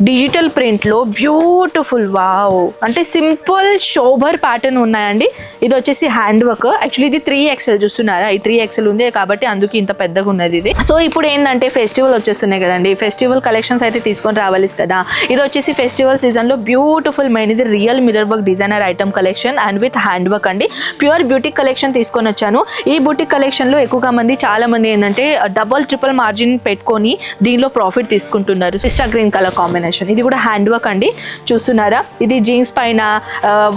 Digital ప్రింట్లో beautiful wow అంటే simple sober pattern ఉన్నాయండి. ఇది వచ్చేసి హ్యాండ్ వర్క్. యాక్చువల్లీ ఇది 3XL చూస్తున్నారా, ఈ 3XL ఉంది కాబట్టి అందుకే ఇంత పెద్దగా ఉన్నది ఇది. సో ఇప్పుడు ఏంటంటే ఫెస్టివల్ వచ్చేస్తున్నాయి కదండి, ఫెస్టివల్ కలెక్షన్స్ అయితే తీసుకొని రావాలి కదా. ఇది వచ్చేసి ఫెస్టివల్ సీజన్లో బ్యూటిఫుల్ మైన్ ఇది real mirror work designer item collection and with hand work అండి. ప్యూర్ బ్యూటిక్ కలెక్షన్ తీసుకొని వచ్చాను. ఈ బుటిక్ కలెక్షన్లో ఎక్కువగా చాలా మంది ఏంటంటే డబల్ ట్రిపుల్ మార్జిన్ పెట్టుకొని దీనిలో ప్రాఫిట్ తీసుకుంటున్నారు. పిస్టా గ్రీన్ కలర్ కాంబినేషన్. ఇది కూడా హ్యాండ్ వర్క్ అండి, చూస్తున్నారా. ఇది జీన్స్ పైన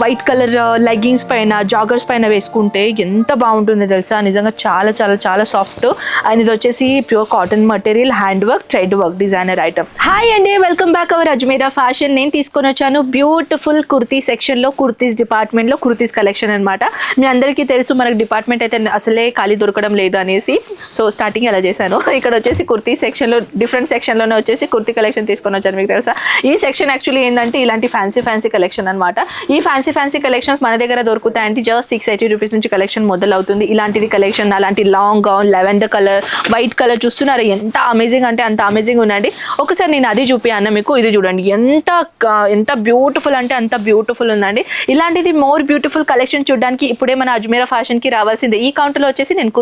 వైట్ కలర్ లెగ్గింగ్స్ పైన జాగర్స్ పైన వేసుకుంటే ఎంత బాగుంటుందో తెలుసా, నిజంగా చాలా చాలా చాలా సాఫ్ట్. అండ్ ఇది వచ్చేసి pure cotton material hand work thread work designer item. Hi అండి, welcome back our Ajmeera fashion. నేను తీసుకొని వచ్చాను బ్యూటిఫుల్ కుర్తీ సెక్షన్ లో, కుర్తీస్ డిపార్ట్మెంట్ లో కుర్తీస్ కలెక్షన్ అనమాట. మీ అందరికీ తెలుసు మనకు డిపార్ట్మెంట్ అయితే అసలే ఖాళీ దొరకడం లేదు అనేసి, సో స్టార్టింగ్ ఎలా చేశాను. ఇక్కడ వచ్చేసి కుర్తీ సెక్షన్ లో డిఫరెంట్ సెక్షన్ లోనే వచ్చేసి కుర్తీ కలెక్షన్ తీసుకొని వచ్చాను. మీకు తెలుసా ఈ సెక్షన్ యాక్చువల్లీ ఏంటంటే ఇలాంటి ఫ్యాన్సీ కలెక్షన్ అనమాట. ఈ ఫ్యాన్సీ కలెక్షన్స్ మన దగ్గర దొరుకుతాయంటే జస్ట్ 680 రూపీస్ నుంచి కలెక్షన్ మొదలవుతుంది. ఇలాంటిది కలెక్షన్, అలాంటి long gown lavender colour white colour చూస్తున్నారు, ఎంత అమేజింగ్ అంటే అంత అమేజింగ్ ఉందండి. ఒకసారి నేను అది చూపియాను మీకు. ఇది చూడండి ఎంత బ్యూటిఫుల్ అంటే అంత బ్యూటిఫుల్ ఉందండి. ఇలాంటిది మోర్ బ్యూటిఫుల్ కలెక్షన్ చూడడానికి ఇప్పుడే మన అజ్మీరా ఫ్యాషన్ కి రావాల్సిందే. ఈ కౌంటర్లో వచ్చేసి నేను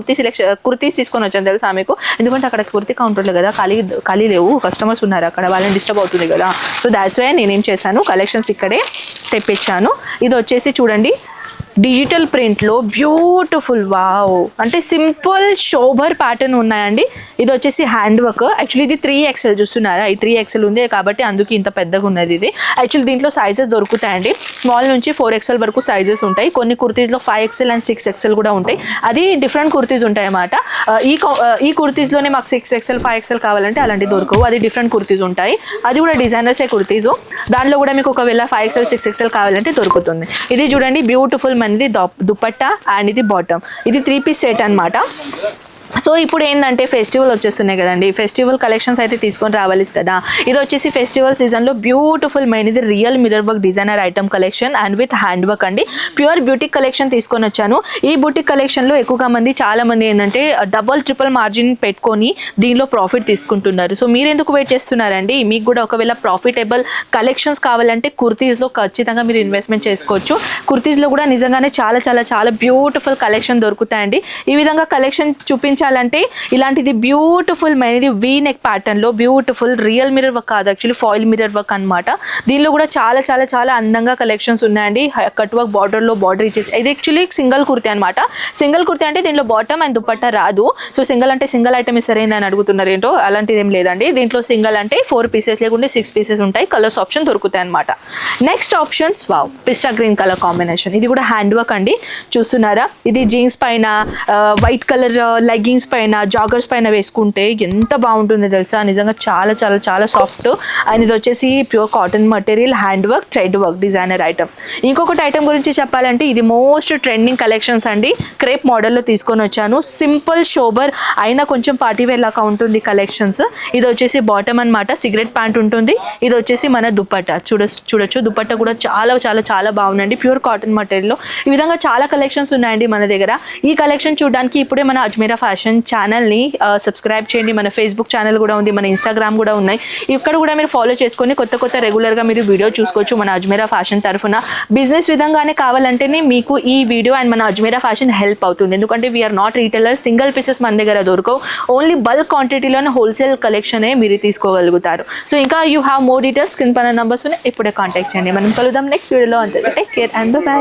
కుర్తీస్ తీసుకొని వచ్చాను తెలుసా మీకు, ఎందుకంటే అక్కడ కుర్తీ కౌంటర్లో కదా ఖాళీ లేవు, కస్టమర్స్ ఉన్నారు అక్కడ, వాళ్ళని డిస్టర్బ్ అవుతుంది కదా. సో దాట్స్ వై నేనేం చేశాను, కలెక్షన్స్ ఇక్కడే తెప్పించాను. ఇది వచ్చేసి చూడండి డిజిటల్ ప్రింట్లో బ్యూటిఫుల్ వావ్ అంటే సింపుల్ షోబర్ ప్యాటర్న్ ఉన్నాయండి. ఇది వచ్చేసి హ్యాండ్ వర్క్. యాక్చువల్లీ ఇది 3XL చూస్తున్నారా, ఈ 3XL ఉంది కాబట్టి అందుకే ఇంత పెద్దగా ఉన్నది ఇది. యాక్చువల్లీ దీంట్లో సైజెస్ దొరుకుతాయండి, స్మాల్ నుంచి 4XL వరకు సైజెస్ ఉంటాయి. కొన్ని కుర్తీస్లో 5XL అండ్ 6XL కూడా ఉంటాయి. అది డిఫరెంట్ కుర్తీస్ ఉంటాయి అన్నమాట. ఈ కుర్తీస్లోనే మాకు 6XL 5XL కావాలంటే అలాంటివి దొరకవు, అది డిఫరెంట్ కుర్తీస్ ఉంటాయి. అది కూడా డిజైనర్సే కుర్తీస్, దాంట్లో కూడా మీకు ఒకవేళ 5XL 6XL కావాలంటే దొరుకుతుంది. ఇది చూడండి బ్యూటిఫుల్ మనది దుపట్టా అండ్ ఇది బాటమ్. ఇది 3 పీస్ సెట్ అనమాట. సో ఇప్పుడు ఏంటంటే ఫెస్టివల్ వచ్చేస్తున్నాయి కదండి, ఫెస్టివల్ కలెక్షన్స్ అయితే తీసుకొని రావాలి కదా. ఇది వచ్చేసి ఫెస్టివల్ సీజన్లో బ్యూటిఫుల్ మైన్ ఇది real mirror work designer item collection and with hand work అండి. ప్యూర్ బ్యూటిక్ కలెక్షన్ తీసుకొని వచ్చాను. ఈ బుటిక్ కలెక్షన్లో ఎక్కువగా చాలా మంది ఏంటంటే డబల్ ట్రిపుల్ మార్జిన్ పెట్టుకొని దీనిలో ప్రాఫిట్ తీసుకుంటున్నారు. సో మీరు ఎందుకు వెయిట్ చేస్తున్నారండి, మీకు కూడా ఒకవేళ ప్రాఫిటబుల్ కలెక్షన్స్ కావాలంటే కుర్తీస్లో ఖచ్చితంగా మీరు ఇన్వెస్ట్మెంట్ చేసుకోవచ్చు. కుర్తీస్లో కూడా నిజంగానే చాలా చాలా చాలా బ్యూటిఫుల్ కలెక్షన్ దొరుకుతాయండి. ఈ విధంగా కలెక్షన్ చూపించాలంటే ఇలాంటిది బ్యూటిఫుల్ మైనది వీ నెక్ ప్యాటర్న్ లో బ్యూటిఫుల్ రియల్ మిర్రర్ వర్క్ కాదు, యాక్చువల్లీ ఫాయిల్ మిర్రర్ వర్క్ అనమాట. దీనిలో కూడా చాలా చాలా చాలా అందంగా కలెక్షన్స్ ఉన్నాయండి. కట్ వర్క్ బార్డర్ లో బార్డర్ ఇచ్చేసి, ఇది యాక్చువల్లీ సింగిల్ కుర్తీ అనమాట. సింగిల్ కుర్తీ అంటే దీంట్లో బాటమ్ అండ్ దుపట్టా రాదు. సో సింగిల్ అంటే సింగిల్ ఐటమ్ ఇస్తారేందని అడుగుతున్నారు ఏంటో, అలాంటిది ఏం లేదండి. దీంట్లో సింగిల్ అంటే 4 పీసెస్ లేకుంటే 6 పీసెస్ ఉంటాయి. కలర్స్ ఆప్షన్ దొరుకుతాయి అనమాట. Next options wow పిస్టా green colour combination. ఇది కూడా హ్యాండ్ వర్క్ అండి, చూస్తున్నారా. ఇది జీన్స్ పైన వైట్ కలర్ లెగ్గింగ్స్ పైన జాగర్స్ పైన వేసుకుంటే ఎంత బాగుంటుందో తెలుసా, నిజంగా చాలా చాలా చాలా సాఫ్ట్. అండ్ ఇది వచ్చేసి pure cotton material hand work thread work designer item. ఇంకొకటి ఐటమ్ గురించి చెప్పాలంటే ఇది మోస్ట్ ట్రెండింగ్ కలెక్షన్స్ అండి. క్రేప్ మోడల్లో తీసుకొని వచ్చాను. సింపుల్ షోబర్ అయినా కొంచెం పార్టీ వేర్ లాగా ఉంటుంది కలెక్షన్స్. ఇది వచ్చేసి బాటమ్ అనమాట, సిగరెట్ ప్యాంట్ ఉంటుంది. ఇది వచ్చేసి మన దుపట్టా చూడొచ్చు. దుపట్టా కూడా చాలా చాలా చాలా బాగుందండి, ప్యూర్ కాటన్ మటీరియల్లో. ఈ విధంగా చాలా కలెక్షన్స్ ఉన్నాయండి మన దగ్గర. ఈ కలెక్షన్ చూడడానికి ఇప్పుడే మన అజ్మీరా ఫ్యాషన్ ఛానల్ని సబ్స్క్రైబ్ చేయండి. మన ఫేస్బుక్ ఛానల్ కూడా ఉంది, మన ఇన్స్టాగ్రామ్ కూడా ఉన్నాయి. ఇక్కడ కూడా మీరు ఫాలో చేసుకొని కొత్త రెగ్యులర్గా మీరు వీడియో చూసుకోవచ్చు. మన అజ్మీరా ఫ్యాషన్ తరఫున బిజినెస్ విధంగానే కావాలంటేనే మీకు ఈ వీడియో అండ్ మన అజ్మీరా ఫ్యాషన్ హెల్ప్ అవుతుంది. ఎందుకంటే we're not retailer, single pieces మన దగ్గర దొరకవు. ఓన్లీ బల్క్ క్వాంటిటీలోనే హోల్సేల్ కలెక్షనే మీరు తీసుకోగలుగుతారు. సో ఇంకా యూ హ్యావ్ మోర్ డీటెయిల్స్ కింద పైన నంబర్స్ ఉన్నాయి, ఇప్పుడే కాంటాక్ట్ చేయండి. మనం కలుద్దాం నెక్స్ట్ వీడియోలో. అంతే, టేక్ కేర్ అండ్ బై.